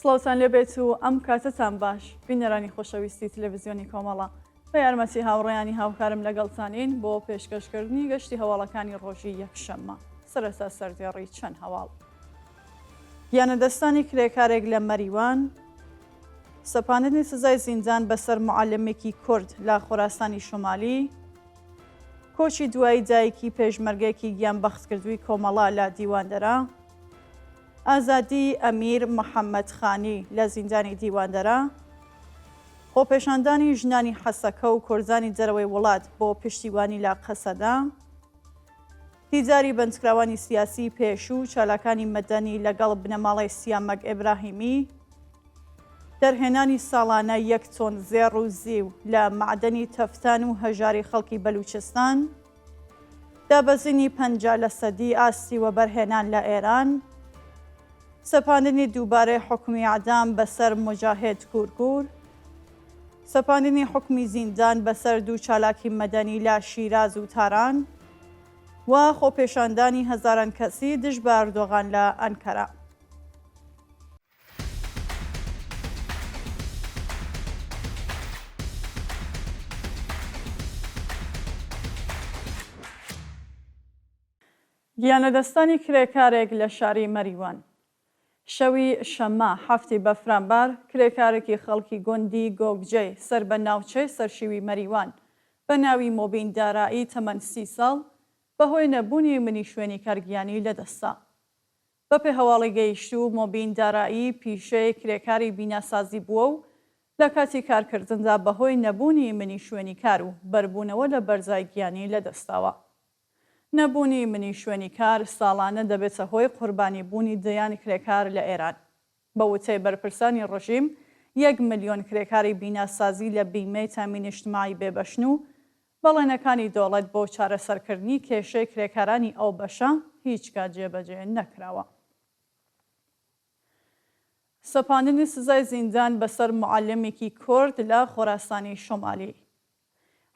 سڵاوتان لێبێت و ئەم کاتتان باش بینەرانی خۆشەویستی تەلەڤیزیۆنی کۆمەڵە بە یارمەتی هاوڕێیانی هاوکارم لەگەڵتانین بۆ پێشکەشکردنی گەشتی هەواڵەکانی ڕۆژی یەکشەممە سەرەتا سەردێڕی چەند هەواڵ. یانەدەستانی کرێکارێک لە مەریوان، سەپاندنی سزای زیندان بەسەر موعەللمێکی کورد لە خۆراسانی شۆمالی، کۆچی دوایی دایکی پێشمەرگەیەکی گیانبەختکردووی کۆمەڵا لە دیواندەرە، ئازادی ئەمیر محەممەدخانی لە زیندانی دیواندەرە، خۆپێشاندانی ژنانی حەسەکە و کۆرزانی دەرەوەی وڵات بۆ پشتیوانی لە قەسەدا، دیجاری بەندکراوانی سیاسی پێشوو چالاکانی مەدەنی لەگەڵ بنەماڵی سیامەک ئێبراهیمی، دەرهێنانی ساڵانە 1 تۆن زێڕ و زیو لە معدەنی تەفتان و هەژاری خەڵکی بەلوچستان، دابەزینی 50% ئاستی وەبەرهێنان لە ئێران، سەپاندنی دووبارەی حکومی عەدام بەسەر موجاهێد گورگور، سەپاندنی حکمی زیندان بەسەر دوو چالاکی مەدەنی لە شیراز و تاران و خۆپێشاندانی هەزاران کەسی دژ بە ئەردۆغان لە ئەنکەرە. گیانەدەستانی کرێکارێک لە شاری مەریوان. شەوی شەممە هەفتی بەفرامبار کرێکارێکی خەڵکی گوندی گۆگجێ سەر بە ناوچەی سەرشیوی مەریوان بە ناوی مۆبین دارایی تەمەن 30 ساڵ بەهۆی نەبوونی منی شوێنی کارگیانی لەدەستا. بەپێ هەواڵی گەیشتوو مۆبین دارایی پیشەی کرێکاری بیناسازی بووە و لە کاتی کارکردندا بەهۆی نەبوونی منی شوێنی کار و بەربوونەوە لە بەرزای گیانی لەدەستاوە. نەبوونی منی شوێنی کار ساڵانە دەبێتە هۆی قوربانی بوونی دەیانی کرێکار لە ئێران. بە وتەی بەرپرسانی ڕژیم 1 ملیۆن کرێکاری بیناسازی لە بیمەی تامین اجتماعی بێبەشن و بەڵێنەکانی دەوڵەت بۆ چارەسەرکردنی کێشەی کرێکارانی ئەو بەشە هیچ کات جێبەجێ نەکراوە. سەپاندنی سزای زیندان بەسەر موعەللمێکی کورد لە خۆراسانی شۆمالی.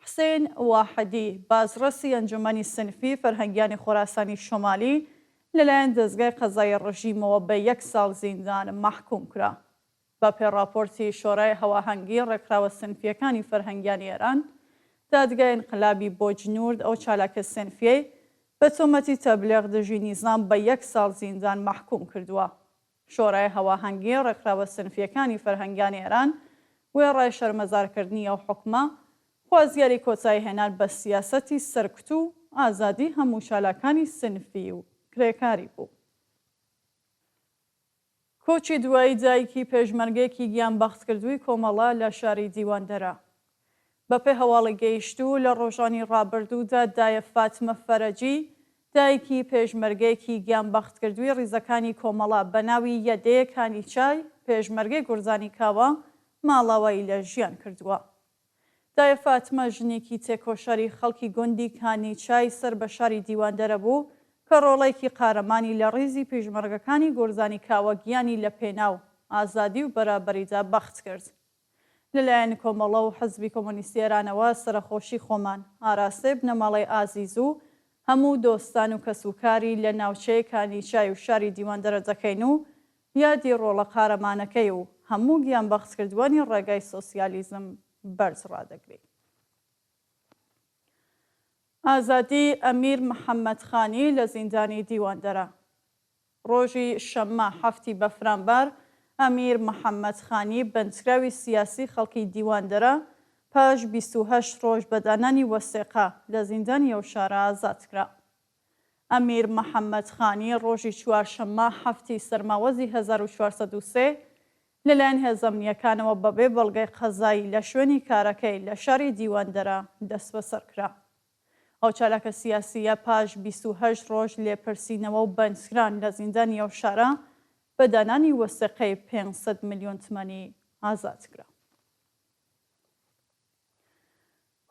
حسێن واحدی بازرەسی ئەنجومەنی سنفی فەرهەنگیانی خۆراسانی شۆمالی لەلایەن دەستگای قەزای ڕژیمەوە بە 1 ساڵ زیندان مەحکوم کرا. بە پێڕاپۆرتی شۆرای هەواهەنگی ڕێکخراوە سنفیەکانی فەرهەنگیانی ئێران، دادگای ئینقلابی بۆ جنورد ئەو چالاکە سنفیەی بە تۆمەتی تەبلیغ دژی نیزام بە 1 ساڵ زیندان مەحکوم کردووە. شۆرای هەواهەنگی ڕێکخراوە سنفیەکانی فەرهەنگیانی ئێران وێڕای شەرمەزارکردنی ئەو حکومە خوازیاری کۆتایی هێنان بە سیاسەتی سەرکوت و ئازادی هەموو چالاکانی سنفی و کرێکاری بوو. کۆچی دوایی دایکی پێشمەرگەیەکی گیانبەختکردووی کۆمەڵا لە شاری دیواندەرە. بەپێ هەواڵی گەیشتوو لە ڕۆژانی ڕابردوودا دایە فاتمە فەرەجی دایکی پێشمەرگەیەکی گیانبەختکردووی ڕیزەکانی کۆمەڵا بە ناوی یەدێ کانیچای پێشمەرگەی گورزانی کاوە ماڵاوایی لە ژیان کردووە. دایە فاتمە ژنێکی تێکۆشەری خەڵکی گوندی کانیچای سەر بە شاری دیواندەرە بوو کە ڕۆڵێکی قارەمانی لە ڕیزی پێشمەرگەکانی گورزانی کاوە گیانی لە پێناو ئازادی و بەرابەریدا بەخت کرد. لەلایەن کۆمەڵە و حەزبی کۆمۆنیستی ئێرانەوە سەرخۆشی خۆمان ئاراستەی بنەماڵی ئازیز و هەموو دۆستان و کەسوکاری لە ناوچەی کانیچای و شاری دیواندەرە دەکەین و یادی ڕۆڵە قارەمانەکەی و هەموو گیانبەختکردوانی ڕێگای سۆسیالیزم بەرز ڕادەگرێت. ئازادی ئەمیر محەممەدخانی لە زیندانی دیواندەرە. ڕۆژی شەممە هەفتی بەفرامبار ئەمیر محەممەدخانی بەندکراوی سیاسی خەڵکی دیواندەرە پاش 28 ڕۆژ بەدانانی وەسێقا لە زیندانی ئەو شارە ئازاد کرا. ئەمیر محەممەدخانی ڕۆژی چوارشەممە هەفتی سەرماوەزی 1403 لەلایەن هێزەمنیەکانەوە بەبێ بەڵگەی قەزایی لە شوێنی کارەکەی لە شاری دیواندەرە دەست بەسەر کرا. ئەو چالاکە سیاسیە پاش 28 ڕۆژ لێپرسینەوە و بەندکران لە زیندانی ئەو شارە بەدانانی وەسێقەی 500 ملیۆن تمەنی ئازاد کرا.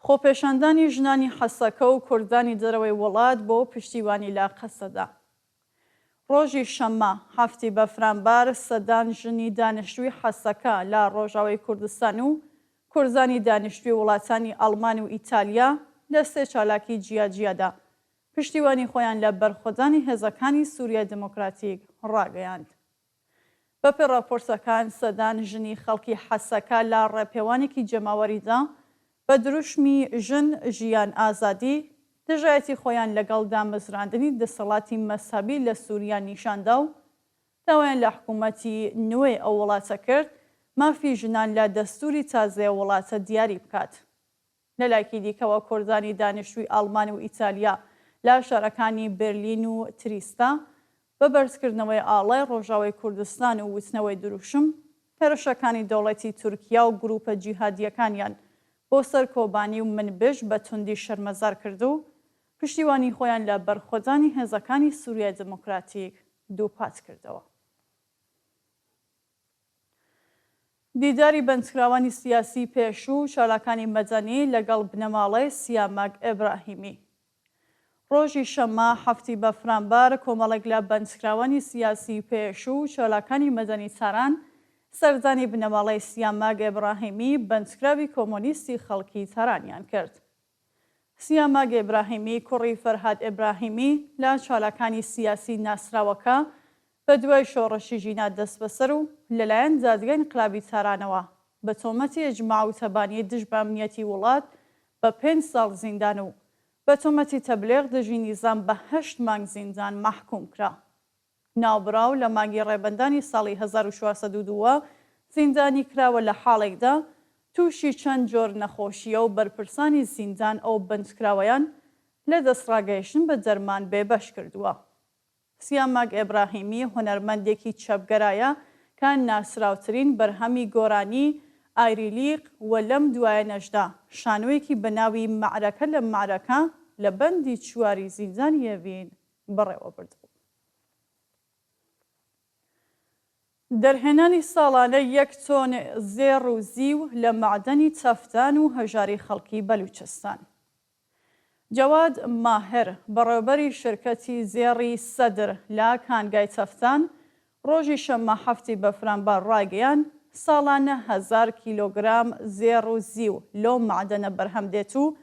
خۆپێشاندانی ژنانی حەسەکە و کوردانی دەرەوەی وڵات بۆ پشتیوانی لا قەسەدا. ڕۆژی شەممە هەفتی بەفرامبار سەدان ژنی دانیشتووی حەسەکە لە ڕۆژاوای کوردستان و کورزانی دانیشتووی وڵاتانی ئەڵمان و ئیتالیا لە 3 چالاکی جیاجیادا پشتیوانی خۆیان لە بەرخۆدانی هێزەکانی سووریای دموکراتیک ڕاگەیاند. بەپێی راپۆرتەکان سەدان ژنی خەڵکی حەسەکە لە ڕێپێوانێکی جەماوەریدا بە دروشمی ژن ژیان ئازادی دژایەتی خۆیان لەگەڵ دامەزراندنی دەسەڵاتی مەسەبی لە سووریا نیشاندا و داوایان لە حکوومەتی نوێی ئەو وڵاتە کرد مافی ژنان لە دەستوری تازای وڵاتە دیاری بکات. لە لایەکی دیکەوە کۆردانی دانیشتووی ئەڵمان و ئیتالیا لە شارەکانی بێرلین و تریستا بە بەرزکردنەوەی ئاڵای ڕۆژاوای کوردستان و وتنەوەی دروشم هێرشەکانی دەوڵەتی تورکیا و گروپە جیهادیەکانیان بۆ سەر کۆبانی و منبش بە توندی شەرمەزار کرد و پشتیوانی خۆیان لە بەرخۆدانی هێزەکانی سووریای دموکراتیک دووپات کردەوە. دیداری بەندکراوانی سیاسی پێشوو چالاکانی مەدەنی لەگەڵ بنەماڵەی سیامەک ئێبراهیمی. ڕۆژی شەممە هەفتی بەفرامبار کۆمەڵێک لە بەندکراوانی سیاسی پێشوو چالاکانی مەدەنی ساران سەردانی بنەماڵەی سیامەک ئێبراهیمی بەندکراوی کۆمۆنیستی خەڵکی تەرانیان کرد. سیامەک ئێبراهیمی کوڕی فەرهاد ئێبراهیمی لە چالاکانی سیاسی ناسراوەکە بە دوای شۆڕەشی ژینا دەست بەسەر و لەلایەن دادگای انقلابی تارانەوە بە تۆمەتی ئەجماع و تەبانی دژ بە ئەمنیەتی وڵات بە 5 ساڵ زیندان و بە تۆمەتی تەبلیغ دژی نیزام بە 8 مانگ زیندان مەحکوم کرا. ناوبراو لە مانگی ڕێبەندانی ساڵی 1402 زیندانی کراوە لە حاڵێکدا تووشی چەند جۆر نەخۆشیە و بەرپرسانی زیندان ئەو بەندکراوەیان لە دەستڕاگەیشتن بە دەرمان بێبەش کردووە. سیامەک ئێبراهیمی هونەرمەندێکی چەپگەرایە کە ناسراوترین بەرهەمی گۆرانی ئایریلیق و لەم دوایەنەشدا شانۆیەکی بەناوی معرەکە لە معرەکە لە بەندی چواری زیندانی ئێڤین بەڕێوە بردبوو. دەرهێنانی ساڵانە 1 تۆن زێڕ و زیو لە معدەنی تەفتان و هەژاری خەڵکی بەلوچستان. جەواد ماهر بەڕێوەبەری شرکەتی زێڕی سەدر لە کانگای تەفتان ڕۆژی شەممە هەفتی بەفرامبار ڕاگەیان ساڵانە 1000 کیلۆگرام زێڕ و زیو لەو معدەنە بەرهەم دێت و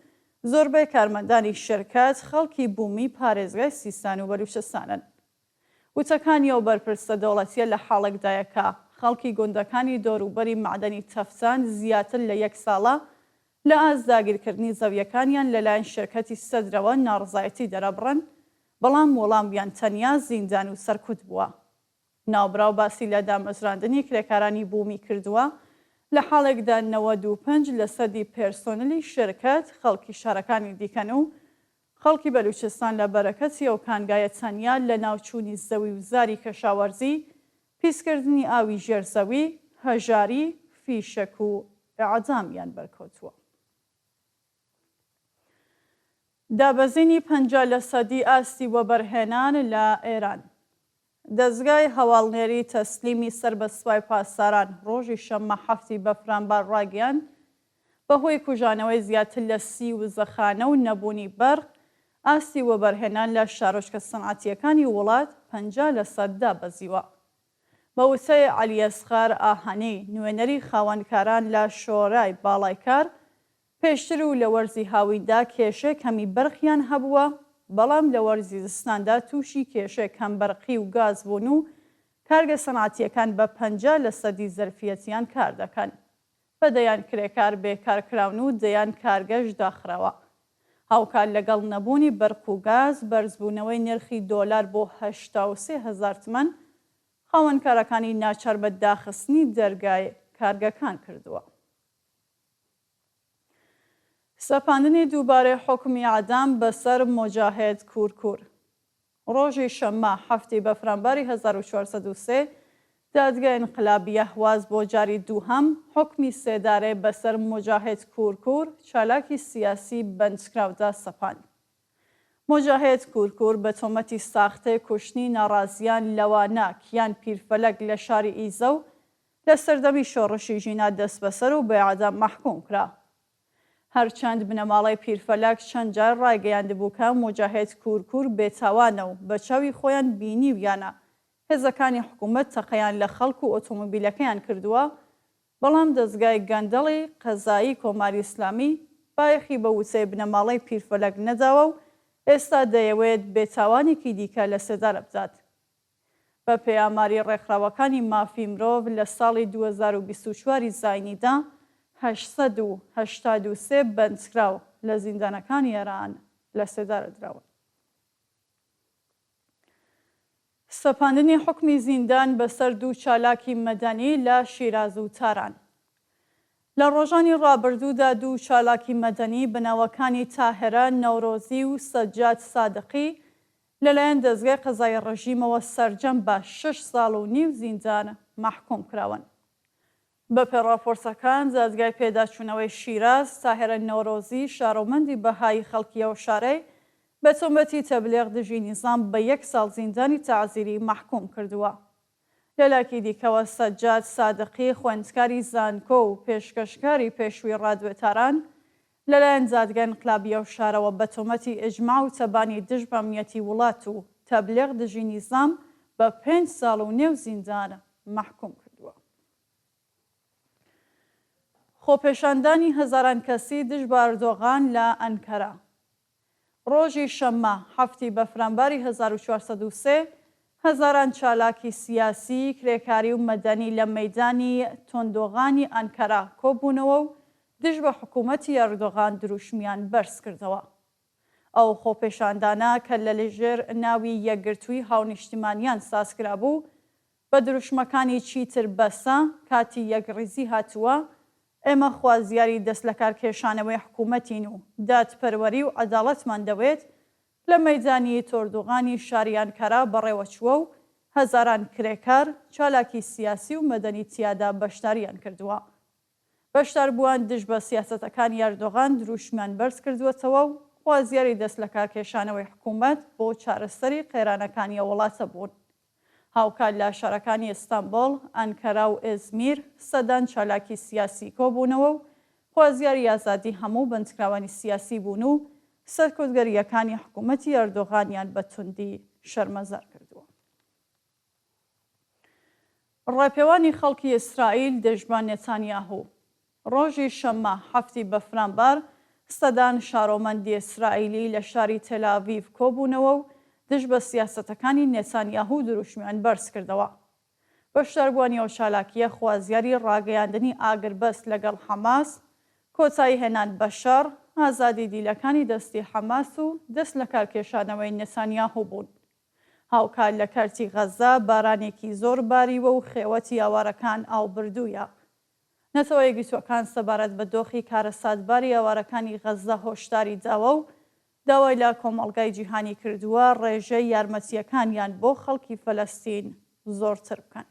زۆربەی کارمەندانی شرکەت خەڵکی بوومی پارێزگای سیستان و بەلوچستانن. وتەکانی ئەو بەرپرسە دەوڵەتیە لە حاڵێکدایەکە خەڵکی گوندەکانی دۆروبەری معدەنی تەفتان زیاتر لە 1 ساڵە لە ئازداگیرکردنی زەویەکانیان لەلایەن شرکەتی سەدرەوە ناڕزایەتی دەرەبڕن، بەڵام وەڵامیان تەنیا زیندان و سەرکوت بووە. ناوبراو باسی لە دامەزراندنی کرێکارانی بوومی کردووە لە حاڵێکدا 95 لە سەدی پێرسۆنلی شرکەت خەڵکی شارەکانی دیکەن و خەڵکی بەلوچستان لە بەرەکەتی ئەو کانگایە تەنیا لە ناوچوونی زەوی و زاری کەشاوەرزی، پیسکردنی ئاوی ژێرزەوی، هەژاری، فیشک و ئەعدامیان بەرکەوتووە. دابەزینی 50% ئاستی وەبەرهێنان لە ئێران. دەستگای هەواڵنێری تەسلیمی سەر بە سوپای پاسداران ڕۆژی شەممە هەفتی بەفرامبار ڕاگەیاند بەهۆی کوژانەوەی زیاتر لە 30 وزەخانە و نەبوونی بەرق ئاستی وەبەرهێنان لە شارۆچکە سەنعەتیەکانی وڵات 50% دابەزیوە. بە وتەی عەلی ئەسغار ئاهەنەی نوێنەری خاوەنکاران لە شۆرای باڵای کار، پێشتر و لە وەرزی هاویندا کێشەی کەمی بەرخیان هەبووە، بەڵام لە وەرزی زستاندا تووشی کێشەی کەمبەرقی و گاز بوون و کارگە سەنعەتیەکان بە 50% زەرفیەتیان کار دەکەن. بە دەیان کرێکار بێکارکراون و دەیان کارگەش داخراوە. هاوکار لەگەڵ نەبوونی بەرق و گاز بەرزبوونەوەی نرخی دۆلار بۆ 83,000 تمەن خاوەنکارەکانی ناچار بە داخستنی دەرگای کارگەکان کردووە. سەپاندنی دووبارەی حکمی ئەعدام بەسەر مۆجاهێد کورکور. ڕۆژی شەممە هەفتی بەفرامباری 1403 دادگای انقلابی ئەهواز بۆ جاری دووهەم حکمی سێدارێ بەسەر مۆجاهێد کورکور چالاکی سیاسی بەندکراودا سەپاند. مۆجاهێد کورکور بە تۆمەتی ساختەی کوشتنی ناڕازیان لەوانە کیان پیرفەلەک لە شاری ئیزە و لە سەردەمی شۆڕشی ژینا دەست بەسەر و بە ئەعدام مەحکوم کرا. هەرچەند بنەماڵەی پیرفەلەک چەند جار ڕایگەیاندبوو کە مۆجاهێد کورکور بێتاوانە و بە چاوی خۆیان بینیویانە هێزەکانی حکوومەت تەقەیان لە خەڵک و ئۆتۆمۆبیلەکەیان کردووە، بەڵام دەستگای گەندەڵی قەزایی کۆماری ئیسلامی بایەخی بە وتەی بنەماڵەی پیرفەلەک نەداوە و ئێستا دەیەوێت بێتاوانێکی دیکە لە سێدارە بدات. بە پێی ئاماری ڕێکخراوەکانی مافی مرۆڤ لە ساڵی 2024 زاینیدا 883 بەندکراو لە زیندانەکانی ئێران لە سێدارەدراون. سەپاندنی حکمی زیندان بەسەر 2 چالاکی مەدەنی لە شیراز و تاران. لە ڕۆژانی ڕابردوودا 2 چالاکی مەدەنی بناوەکانی تاهێرە نەورۆزی و سەجاد سادقی لەلایەن دەستگای قەزای ڕژیمەوە سەرجەم بە 6 ساڵ و نیو زیندان مەحکوم کراون. بەپێ ڕاپۆرسەکان دادگای پێداچوونەوەی شیراز تاهێرە نەورۆزی شارۆمەندی بەهای خەڵکیەوە شارەی بە تۆمەتی تەبلیغ دژی نیزام بە 1 ساڵ زیندانی تەعزیری مەحکوم کردووە. لەلاکی دیکەوە سەجاد سادقی خوێندکاری زانکۆ و پێشکەشکاری پێشووی ڕادوێتاران لەلایەن دادگای ئینقلابیە شارەوە بە تۆمەتی ئیجماع و تەبانی دژ بە ئەمنیەتی وڵات و تەبلیغ دژی نیزام بە 5 ساڵ و نێو زیندان مەحکوم کردووە. خۆپێشاندانی هەزاران کەسی دژ بە ئەردۆغان لە ئەنکەرا. ڕۆژی شەممە هەفتی بەفرانباری 1403 هەزاران چالاکی سیاسی، کرێکاری و مەدەنی لە مەیدانی تۆندۆغانی ئەنکەرا کۆبوونەوە و دژ بە حکوومەتی ئەردۆغان دروشمیان بەرز کردەوە. ئەو خۆپێشاندانە کە لە لەژێر ناوی یەکگرتووی هاونیشتیمانیان سازکرا بوو بە دروشمەکانی چیتر بەسە کاتی یەکڕیزی هاتووە، ئێمە خوازیاری دەست لە کارکێشانەوەی حکوومەتین و دادپەروەری و عەداڵەتمان دەوێت لە مەیدانی تۆردوغانی شاری ئەنکەرا بەڕێوەچووە و هەزاران کرێکار چالاکی سیاسی و مەدەنی تیادا بەشداریان کردووە. بەشداربووان دژ بە سیاسەتەکانی ئەردۆغان دروشمیان بەرز کردووەتەوە و خوازیاری دەست لە کارکێشانەوەی حکوومەت بۆ چارەسەری قێرانەکانی وڵاتە بوون. هاوکات لە شارەکانی ئیستانبوڵ، ئەنکەرا و ئێزمیر سەدان چالاکی سیاسی کۆبوونەوە و خوازیاری ئازادی هەموو بەندکراوانی سیاسی بوون و سەرکۆزگەریەکانی حکوومەتی ئەردۆغانیان بە توندی شەرمەزار کردووە. ڕێپێوانی خەڵکی ئیسرائیل دژبان نێتانیاهو. ڕۆژی شەممە هەفتی بەفرانبار سەدان شارۆمەندی ئیسرائیلی لە شاری تێل‌ئاڤیڤ کۆبوونەوە و دژ بە سیاسەتەکانی نێتانیاهو دروشمیان بەرز کردەوە. بەشداربوونی ئەو چالاکیە خوازیاری ڕاگەیاندنی ئاگربەست لەگەڵ حەماس، کۆتایی هێنان بە شەڕ، ئازادی دیلەکانی دەستی حەماس و دەست لە کارکێشانەوەی نێتانیاهو بوون. هاوکات لە کەرتی غەزا بارانێکی زۆر باریوە و خێوەتی ئاوارەکان ئاوبردوویە. نەتەوە یەکگرتووەکان سەبارەت بە دۆخی کارەساتباری ئاوارەکانی غەزا هۆشداری داوە و داوای لە کۆمەڵگای جیهانی کردووە ڕێژەی یارمەتیەکانیان بۆ خەڵکی فەلەستین زۆرتر بکەن.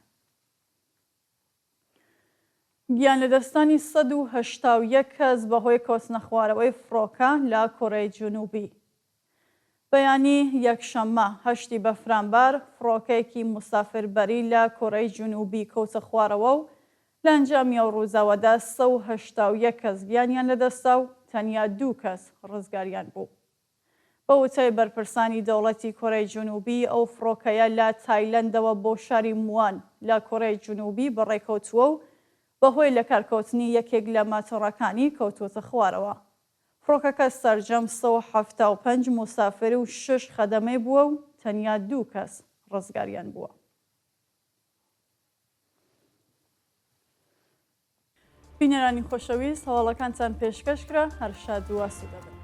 گیان لەدەستانی 181 کەس بەهۆی کۆچنە خوارەوەی فڕۆکە لە کۆرەی جنوبی. بەیانی یەکشەممە هەشتی بەفرانبار فڕۆکەیەکی مسافربەری لە کۆرەی جنوبی کەوتە خوارەوە و لە ئەنجامی ئەو ڕووزاوەدا 181 کەس گیانیان لەدەستا و تەنیا 2 کەس ڕزگاریان بوو. بە وتەی بەرپرسانی دەوڵەتی کۆرەی جنوبی ئەو فڕۆکەیە لە تایلەندەوە بۆ شاری موان لە کۆرەی جنوبی بەڕێکەوتووە و بەهۆی لە کارکەوتنی یەکێک لە ماتۆڕەکانی کەوتوتە خوارەوە. فڕۆکەکە سەرجەم 175 مسافر و 6 خەدەمەی بووە و تەنیا 2 کەس ڕزگاریان بووە. بینەرانی خۆشەویست، هەواڵەکانتان پێشکەشکرا، هەر شاد و ئاسوودە بن.